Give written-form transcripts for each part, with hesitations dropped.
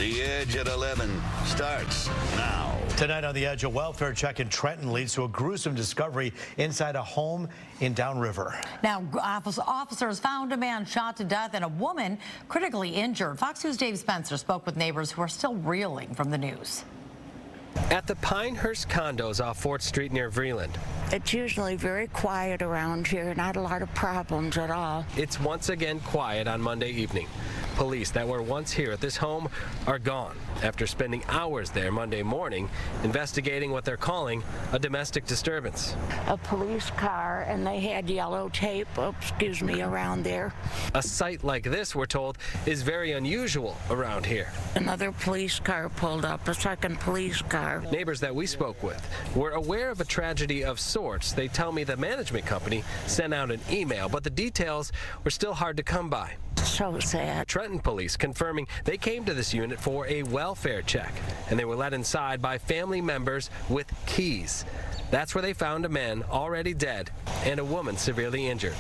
The Edge at 11 starts now. Tonight on The Edge, a welfare check in Trenton leads to a gruesome discovery inside a home in Downriver. Now, officers found a man shot to death and a woman critically injured. Fox News' Dave Spencer spoke with neighbors who are still reeling from the news. At the Pinehurst condos off 4th Street near Vreeland. It's usually very quiet around here, not a lot of problems at all. It's once again quiet on Monday evening. Police that were once here at this home are gone after spending hours there Monday morning investigating what they're calling a domestic disturbance. A police car, and they had yellow tape, around there. A sight like this, we're told, is very unusual around here. Another police car pulled up, a second police car. Neighbors that we spoke with were aware of a tragedy of sorts. They tell me the management company sent out an email, but the details were still hard to come by. So sad. Trenton police confirming they came to this unit for a welfare check, and they were let inside by family members with keys. That's where they found a man already dead and a woman severely injured.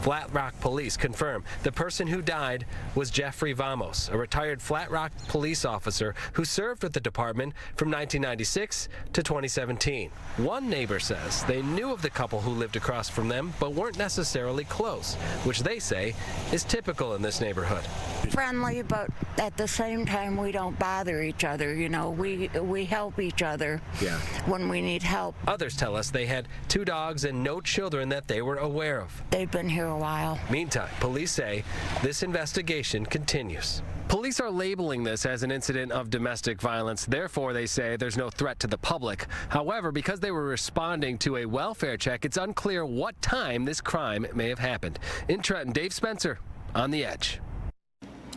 Flat Rock police confirm the person who died was Jeffrey Vamos, a retired Flat Rock police officer who served with the department from 1996 to 2017. One neighbor says they knew of the couple who lived across from them, but weren't necessarily close, which they say is typical in this neighborhood. Friendly, but at the same time, we don't bother each other. You know, we help each other when we need help. Others tell us they had 2 dogs and no children that they were aware of. They've been here a while. Meantime, police say this investigation continues. Police are labeling this as an incident of domestic violence. Therefore, they say there's no threat to the public. However, because they were responding to a welfare check, it's unclear what time this crime may have happened. In Trenton, Dave Spencer on The Edge.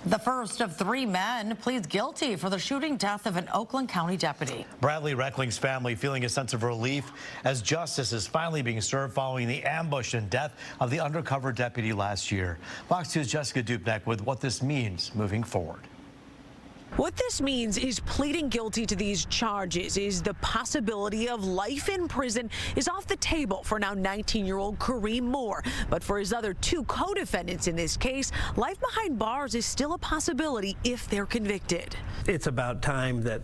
The first of 3 men pleads guilty for the shooting death of an Oakland County deputy. Bradley Reckling's family feeling a sense of relief as justice is finally being served following the ambush and death of the undercover deputy last year. Fox News' Jessica Dupneck with what this means moving forward. What this means is pleading guilty to these charges is the possibility of life in prison is off the table for now 19-year-old Kareem Moore. But for his other 2 co-defendants in this case, life behind bars is still a possibility if they're convicted. It's about time that,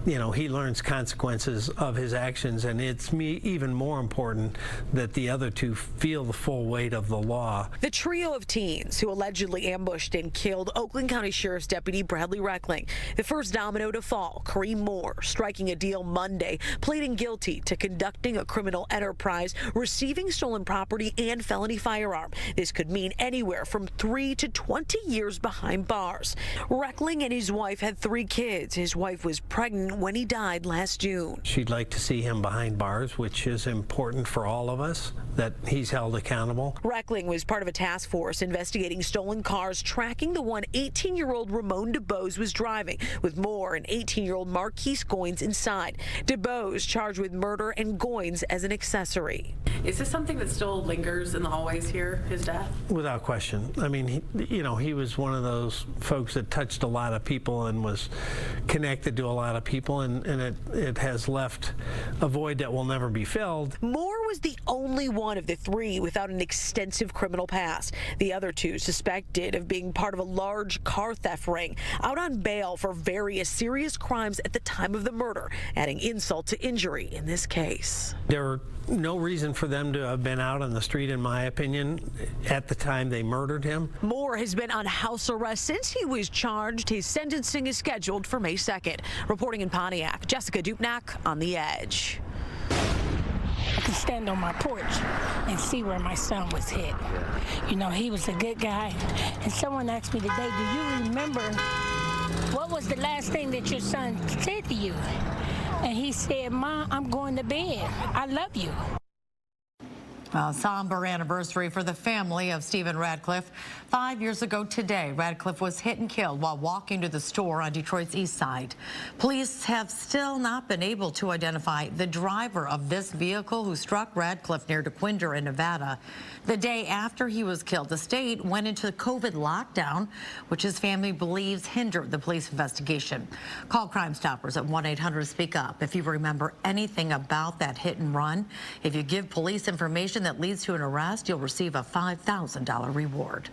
he learns consequences of his actions, and it's even more important that the other 2 feel the full weight of the law. The trio of teens who allegedly ambushed and killed Oakland County Sheriff's deputy Bradley Reckling. The first domino to fall, Kareem Moore, striking a deal Monday, pleading guilty to conducting a criminal enterprise, receiving stolen property, and felony firearm. This could mean anywhere from 3 to 20 years behind bars. Reckling and his wife had 3 kids. His wife was pregnant when he died last June. She'd like to see him behind bars, which is important for all of us, that he's held accountable. Reckling was part of a task force investigating stolen cars, tracking the one 18-year-old Ramon DeBose was driving, with Moore and 18-year-old Marquise Goins inside. DeBose charged with murder and Goins as an accessory. Is this something that still lingers in the hallways here, his death? Without question. I mean, he was one of those folks that touched a lot of people and was connected to a lot of people, and it has left a void that will never be filled. Moore was the only one of the 3 without an extensive criminal past. The other 2 suspected of being part of a large car theft ring, out on bail for various serious crimes at the time of the murder, adding insult to injury in this case. There were no reason for them to have been out on the street, in my opinion, at the time they murdered him. Moore has been on house arrest since he was charged. His sentencing is scheduled for May 2nd. Reporting in Pontiac, Jessica Dupneck on The Edge. I could stand on my porch and see where my son was hit. He was a good guy. And someone asked me today, do you remember what was the last thing that your son said to you? And he said, Ma, I'm going to bed. I love you. A somber anniversary for the family of Stephen Radcliffe. 5 years ago today, Radcliffe was hit and killed while walking to the store on Detroit's east side. Police have still not been able to identify the driver of this vehicle who struck Radcliffe near DeQuinder in Nevada. The day after he was killed, the state went into COVID lockdown, which his family believes hindered the police investigation. Call Crime Stoppers at 1-800-SPEAK-UP if you remember anything about that hit and run. If you give police information information that leads to an arrest, you'll receive a $5,000 reward.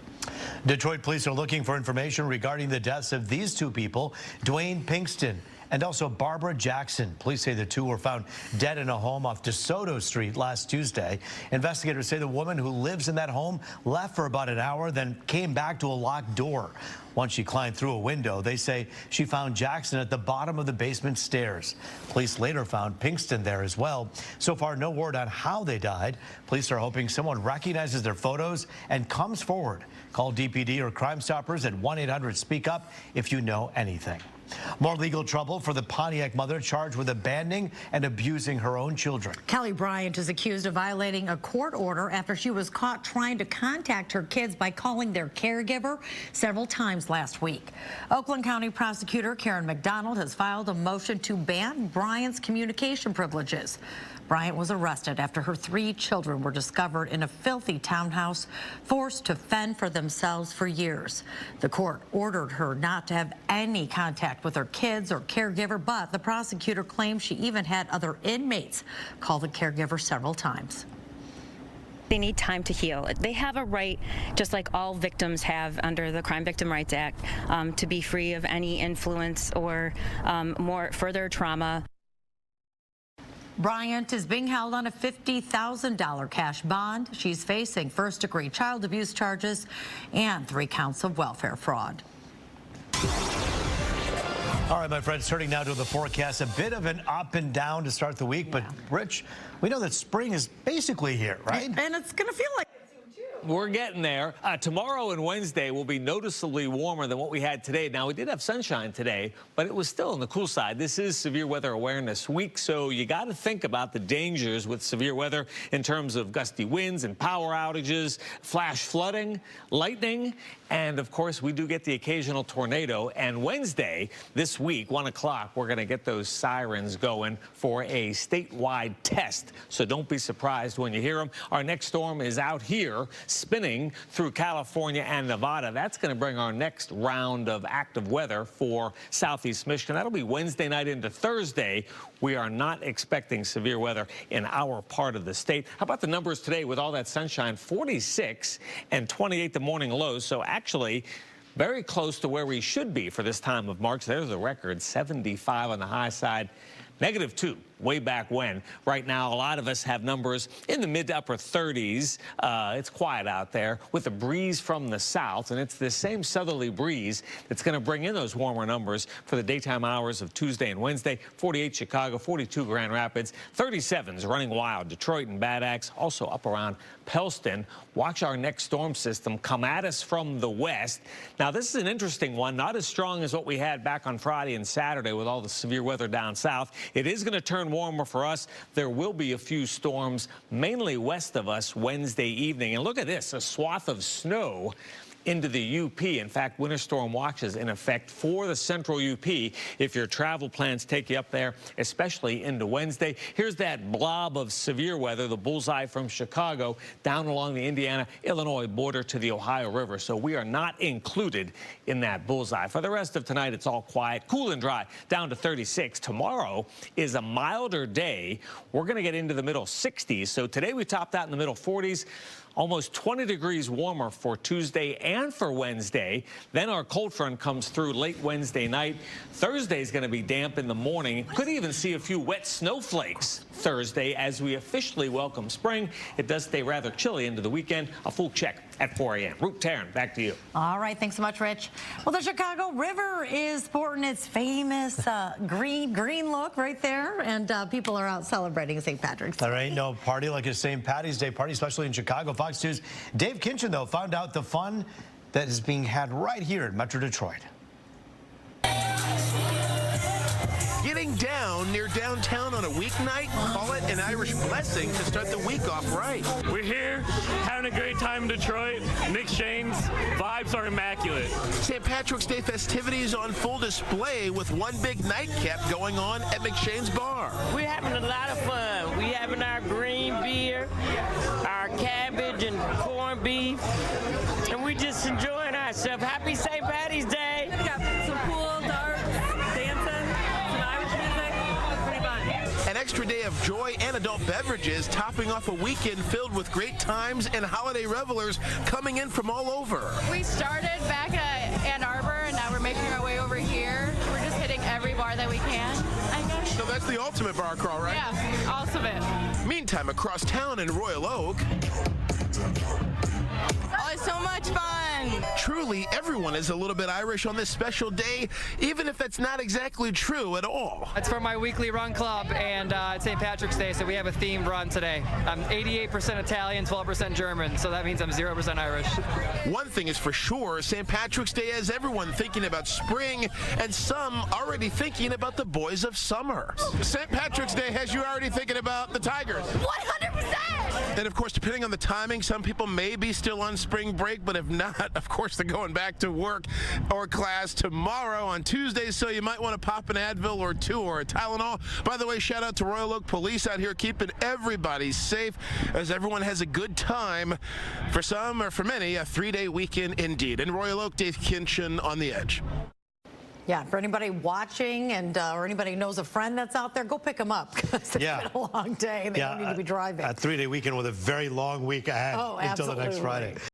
Detroit police are looking for information regarding the deaths of these two people, Dwayne Pinkston and also Barbara Jackson. Police say the two were found dead in a home off DeSoto Street last Tuesday. Investigators say the woman who lives in that home left for about an hour, then came back to a locked door. Once she climbed through a window, they say she found Jackson at the bottom of the basement stairs. Police later found Pinkston there as well. So far, no word on how they died. Police are hoping someone recognizes their photos and comes forward. Call DPD or Crime Stoppers at 1-800-SPEAK-UP if you know anything. More legal trouble for the Pontiac mother charged with abandoning and abusing her own children. Kelly Bryant is accused of violating a court order after she was caught trying to contact her kids by calling their caregiver several times last week. Oakland County prosecutor Karen McDonald has filed a motion to ban Bryant's communication privileges. Bryant was arrested after her 3 children were discovered in a filthy townhouse, forced to fend for themselves for years. The court ordered her not to have any contact with her kids or caregiver, but the prosecutor claims she even had other inmates call the caregiver several times. They need time to heal. They have a right, just like all victims have under the Crime Victim Rights Act, to be free of any influence or more further trauma. Bryant is being held on a $50,000 cash bond. She's facing first-degree child abuse charges and 3 counts of welfare fraud. All right, my friends, turning now to the forecast. A bit of an up and down to start the week, but Rich, we know that spring is basically here, right? And it's going to feel like we're getting there. Tomorrow and Wednesday will be noticeably warmer than what we had today. Now, we did have sunshine today, but it was still on the cool side. This is Severe Weather Awareness Week, so you got to think about the dangers with severe weather in terms of gusty winds and power outages, flash flooding, lightning, and, of course, we do get the occasional tornado. And Wednesday, this week, 1 o'clock, we're going to get those sirens going for a statewide test. So don't be surprised when you hear them. Our next storm is out here, spinning through California and Nevada. That's going to bring our next round of active weather for southeast Michigan. That'll be Wednesday night into Thursday. We are not expecting severe weather in our part of the state. How about the numbers today with all that sunshine? 46 and 28 the morning lows. So actually very close to where we should be for this time of March. There's the record, 75 on the high side. -2 way back when. Right now, a lot of us have numbers in the mid to upper 30s. It's quiet out there with a breeze from the south, and it's this same southerly breeze that's going to bring in those warmer numbers for the daytime hours of Tuesday and Wednesday. 48 Chicago, 42 Grand Rapids, 37s running wild. Detroit and Bad Axe also up around Pellston. Watch our next storm system come at us from the west. Now, this is an interesting one, not as strong as what we had back on Friday and Saturday with all the severe weather down south. It is going to turn warmer for us. There will be a few storms, mainly west of us, Wednesday evening. And look at this, a swath of snow into the UP. In fact, winter storm watches in effect for the central UP if your travel plans take you up there, especially into Wednesday. Here's that blob of severe weather, the bullseye from Chicago down along the Indiana-Illinois border to the Ohio River. So we are not included in that bullseye. For the rest of tonight, it's all quiet, cool and dry, down to 36. Tomorrow is a milder day. We're going to get into the middle 60s. So today we topped out in the middle 40s. Almost 20 degrees warmer for Tuesday and for Wednesday. Then our cold front comes through late Wednesday night. Thursday is going to be damp in the morning. Could even see a few wet snowflakes Thursday as we officially welcome spring. It does stay rather chilly into the weekend. A full check at 4 a.m. Root Taryn, back to you. All right, thanks so much, Rich. Well, the Chicago River is sporting its famous green look right there, and people are out celebrating St. Patrick's Day. There ain't no party like a St. Patty's Day party, especially in Chicago. Fox 2's Dave Kinchin, though, found out the fun that is being had right here in Metro Detroit. Getting down near downtown on a weeknight, call it an Irish blessing to start the week off right. We're here, having a great time in Detroit. Nick Shane's vibes are immaculate. St. Patrick's Day festivities on full display with one big nightcap going on at McShane's Bar. We're having a lot of fun. We're having our green beer, our cabbage and corned beef, and we're just enjoying ourselves. Happy St. Patty's Day. We got some pool, darts, dancing, some Irish music. Pretty fun. An extra day day of joy and adult beverages, topping off a weekend filled with great times and holiday revelers coming in from all over. We started back at Ann Arbor, and now we're making our way over here. We're just hitting every bar that we can, I guess. So that's the ultimate bar crawl, right? Yeah, all of it. Meantime, across town in Royal Oak, Oh, it's so much fun. truly everyone is a little bit Irish on this special day, even if that's not exactly true at all. It's for my weekly run club, and it's St. Patrick's Day, so we have a themed run today. I'm 88% Italian, 12% German, so that means I'm 0% Irish. One thing is for sure, St. Patrick's Day has everyone thinking about spring, and some already thinking about the boys of summer. St. Patrick's Day has you already thinking about the Tigers. 100%! And of course, depending on the timing, some people may be still on spring break, but if not, of course, they're going back to work or class tomorrow on Tuesday, so you might want to pop an Advil or two or a Tylenol. By the way, shout out to Royal Oak Police out here keeping everybody safe as everyone has a good time. For some, or for many, a 3-day weekend indeed. In Royal Oak, Dave Kinchin on The Edge. Yeah, for anybody watching and or anybody who knows a friend that's out there, go pick them up because it's been a long day. They don't need to be driving. A 3-day weekend with a very long week ahead until the next Friday.